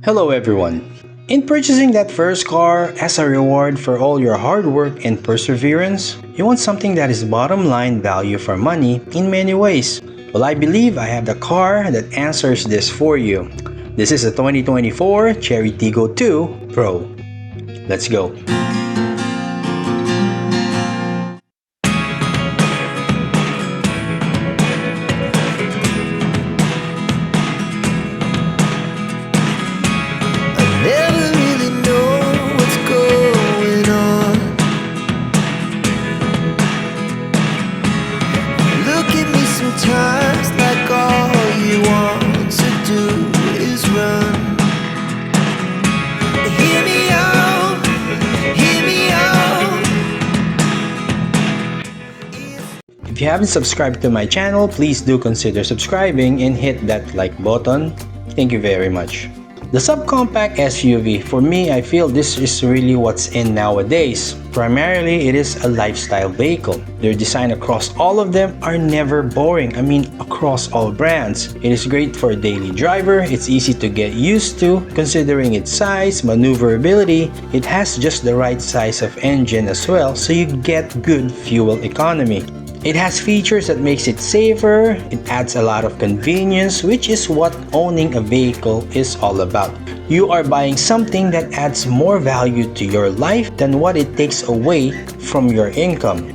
Hello everyone! In purchasing that first car as a reward for all your hard work and perseverance, you want something that is bottom line value for money in many ways. Well, I believe I have the car that answers this for you. This is a 2024 Chery Tiggo 2 Pro. Let's go! Sometimes like all you want to do is run. Hear me out, hear me out. If you haven't subscribed to my channel, please do consider subscribing and hit that like button. Thank you very much. The subcompact SUV, for me, I feel this is really what's in nowadays. Primarily, it is a lifestyle vehicle. Their design across all of them are never boring. I mean, across all brands. It is great for a daily driver. It's easy to get used to, considering its size, maneuverability. It has just the right size of engine as well, so you get good fuel economy. It has features that makes it safer, it adds a lot of convenience, which is what owning a vehicle is all about. You are buying something that adds more value to your life than what it takes away from your income.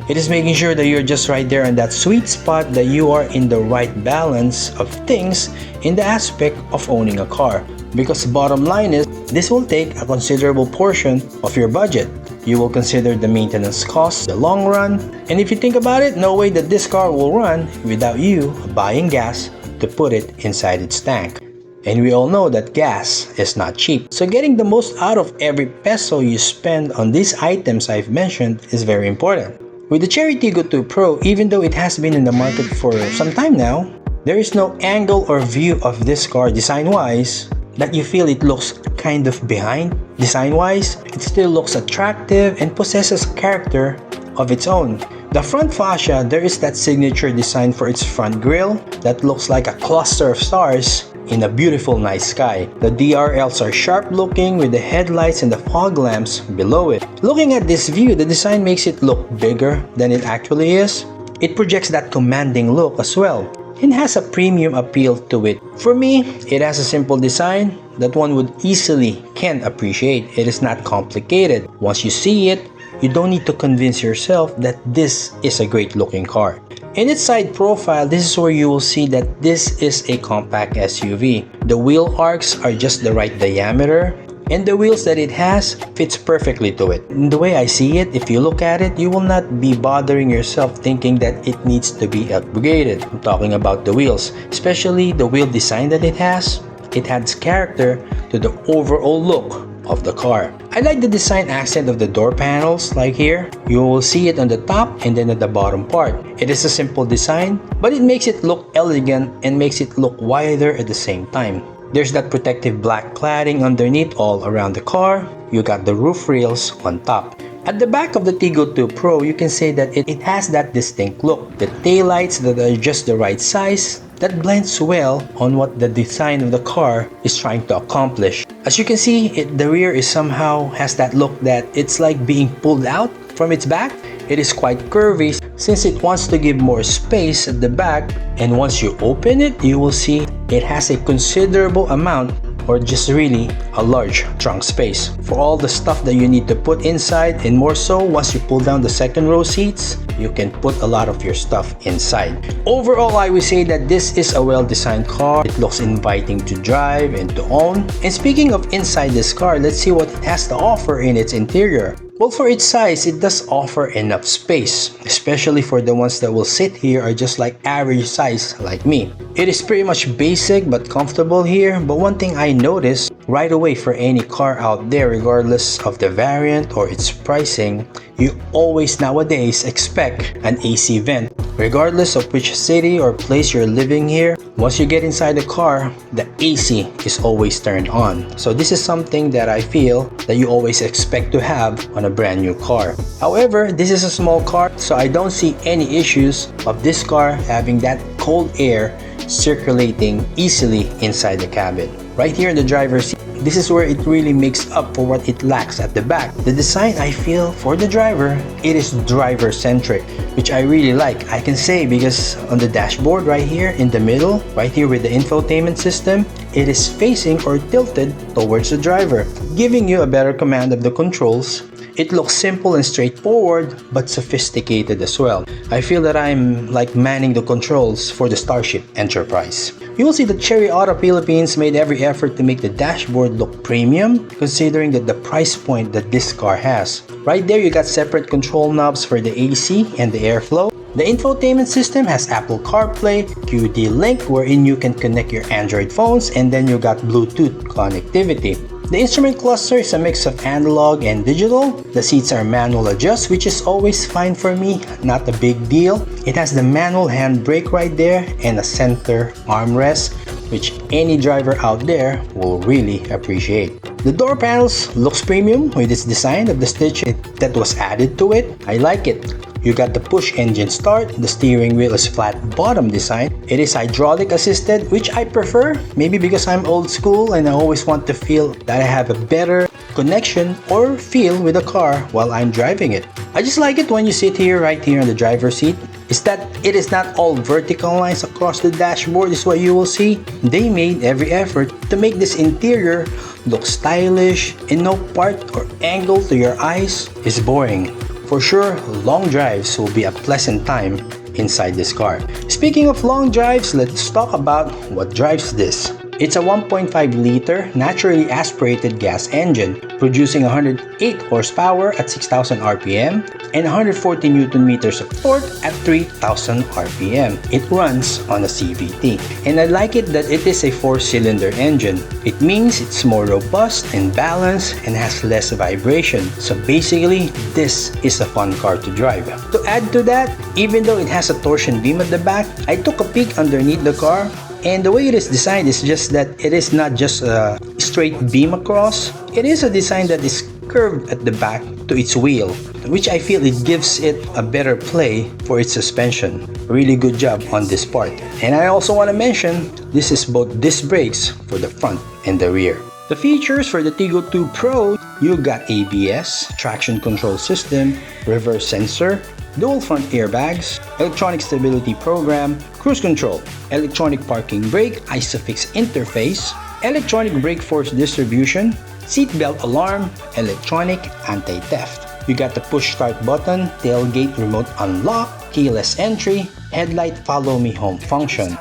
It is making sure that you're just right there on that sweet spot, that you are in the right balance of things in the aspect of owning a car. Because bottom line is, this will take a considerable portion of your budget. You will consider the maintenance costs, the long run, and if you think about it, no way that this car will run without you buying gas to put it inside its tank. And we all know that gas is not cheap. So getting the most out of every peso you spend on these items I've mentioned is very important. With the Chery Tiggo 2 Pro, even though it has been in the market for some time now, there is no angle or view of this car design-wise that you feel it looks kind of behind. Design-wise, it still looks attractive and possesses character of its own. The front fascia, there is that signature design for its front grille that looks like a cluster of stars in a beautiful night sky. The DRLs are sharp looking with the headlights and the fog lamps below it. Looking at this view, the design makes it look bigger than it actually is. It projects that commanding look as well and has a premium appeal to it. For me, it has a simple design that one would easily can appreciate. It is not complicated. Once you see it, you don't need to convince yourself that this is a great looking car. In its side profile, this is where you will see that this is a compact SUV. The wheel arcs are just the right diameter, and the wheels that it has fits perfectly to it. And the way I see it, if you look at it, you will not be bothering yourself thinking that it needs to be upgraded. I'm talking about the wheels, especially the wheel design that it has. It adds character to the overall look of the car. I like the design accent of the door panels, like here. You will see it on the top and then at the bottom part. It is a simple design, but it makes it look elegant and makes it look wider at the same time. There's that protective black cladding underneath all around the car. You got the roof rails on top. At the back of the Tiggo 2 Pro, you can say that it has that distinct look. The taillights that are just the right size, that blends well on what the design of the car is trying to accomplish. As you can see, the rear is somehow has that look that it's like being pulled out from its back. It is quite curvy since it wants to give more space at the back, and once you open it, you will see it has a considerable amount, or just really a large trunk space for all the stuff that you need to put inside. And more so, once you pull down the second row seats, you can put a lot of your stuff inside. Overall, I would say that this is a well-designed car. It looks inviting to drive and to own. And speaking of inside this car, let's see what it has to offer in its interior. Well, for its size, it does offer enough space, especially for the ones that will sit here are just like average size like me. It is pretty much basic but comfortable here, but one thing I noticed right away for any car out there, regardless of the variant or its pricing, you always nowadays expect an AC vent. Regardless of which city or place you're living here, once you get inside the car, the AC is always turned on. So this is something that I feel that you always expect to have on a brand new car. However, this is a small car, so I don't see any issues of this car having that cold air circulating easily inside the cabin. Right here in the driver's seat, this is where it really makes up for what it lacks at the back. The design, I feel, for the driver, it is driver-centric, which I really like. I can say because on the dashboard right here in the middle, right here with the infotainment system, it is facing or tilted towards the driver, giving you a better command of the controls. It looks simple and straightforward, but sophisticated as well. I feel that I'm like manning the controls for the Starship Enterprise. You will see that Chery Auto Philippines made every effort to make the dashboard look premium, considering that the price point that this car has. Right there, you got separate control knobs for the AC and the airflow. The infotainment system has Apple CarPlay, QD Link, wherein you can connect your Android phones, and then you got Bluetooth connectivity. The instrument cluster is a mix of analog and digital. The seats are manual adjust, which is always fine for me, not a big deal. It has the manual handbrake right there and a center armrest, which any driver out there will really appreciate. The door panels looks premium with its design of the stitch that was added to it. I like it. You got the push engine start, the steering wheel is flat bottom design. It is hydraulic assisted, which I prefer, maybe because I'm old school and I always want to feel that I have a better connection or feel with the car while I'm driving it. I just like it when you sit here right here on the driver's seat. Is that it is not all vertical lines across the dashboard is what you will see. They made every effort to make this interior look stylish and no part or angle to your eyes is boring. For sure, long drives will be a pleasant time inside this car. Speaking of long drives, let's talk about what drives this. It's a 1.5-liter naturally aspirated gas engine, producing 108 horsepower at 6,000 RPM and 140 Newton meters of torque at 3,000 RPM. It runs on a CVT. And I like it that it is a 4-cylinder engine. It means it's more robust and balanced and has less vibration. So basically, this is a fun car to drive. To add to that, even though it has a torsion beam at the back, I took a peek underneath the car. And the way it is designed is just that it is not just a straight beam across. It is a design that is curved at the back to its wheel, which I feel it gives it a better play for its suspension. Really good job on this part. And I also want to mention, this is both disc brakes for the front and the rear. The features for the Tiggo 2 Pro, you got ABS, traction control system, reverse sensor, dual front airbags, electronic stability program, cruise control, electronic parking brake, ISOFIX interface, electronic brake force distribution, seatbelt alarm, electronic anti-theft. You got the push start button, tailgate remote unlock, keyless entry, headlight follow me home function.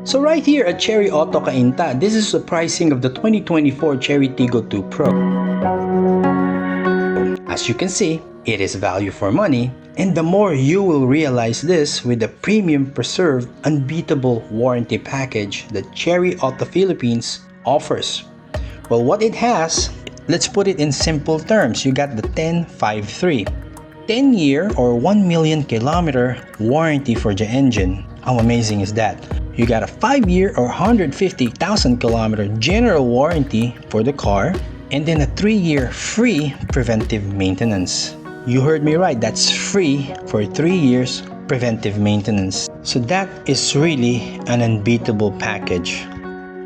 So right here at Chery Auto Cainta, this is the pricing of the 2024 Chery Tiggo 2 Pro. As you can see, it is value for money, and the more you will realize this with the premium preserved unbeatable warranty package that Chery Auto Philippines offers. Well, what it has, let's put it in simple terms. You got the 1053, 10-year or 1 million kilometer warranty for the engine. How amazing is that? You got a 5-year or 150,000 kilometer general warranty for the car, and then a 3-year free preventive maintenance. You heard me right, that's free for 3 years preventive maintenance. So that is really an unbeatable package.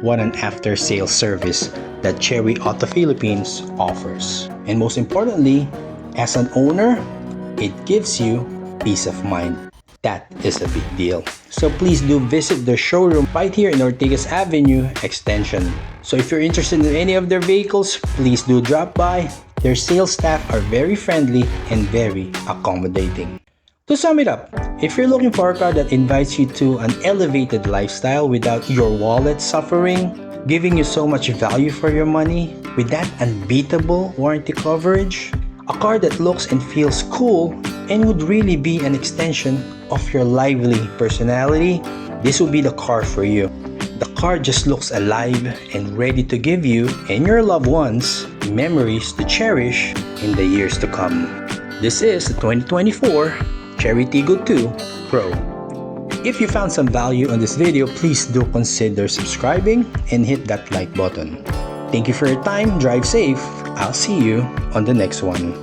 What an after-sales service that Chery Auto Philippines offers. And most importantly, as an owner, it gives you peace of mind. That is a big deal. So please do visit their showroom right here in Ortigas Avenue Extension. So if you're interested in any of their vehicles, please do drop by. Their sales staff are very friendly and very accommodating. To sum it up, if you're looking for a car that invites you to an elevated lifestyle without your wallet suffering, giving you so much value for your money, with that unbeatable warranty coverage, a car that looks and feels cool and would really be an extension of your lively personality, this will be the car for you. The car just looks alive and ready to give you and your loved ones memories to cherish in the years to come. This is the 2024 Chery Tiggo 2 Pro. If you found some value on this video, please do consider subscribing and hit that like button. Thank you for your time. Drive safe. I'll see you on the next one.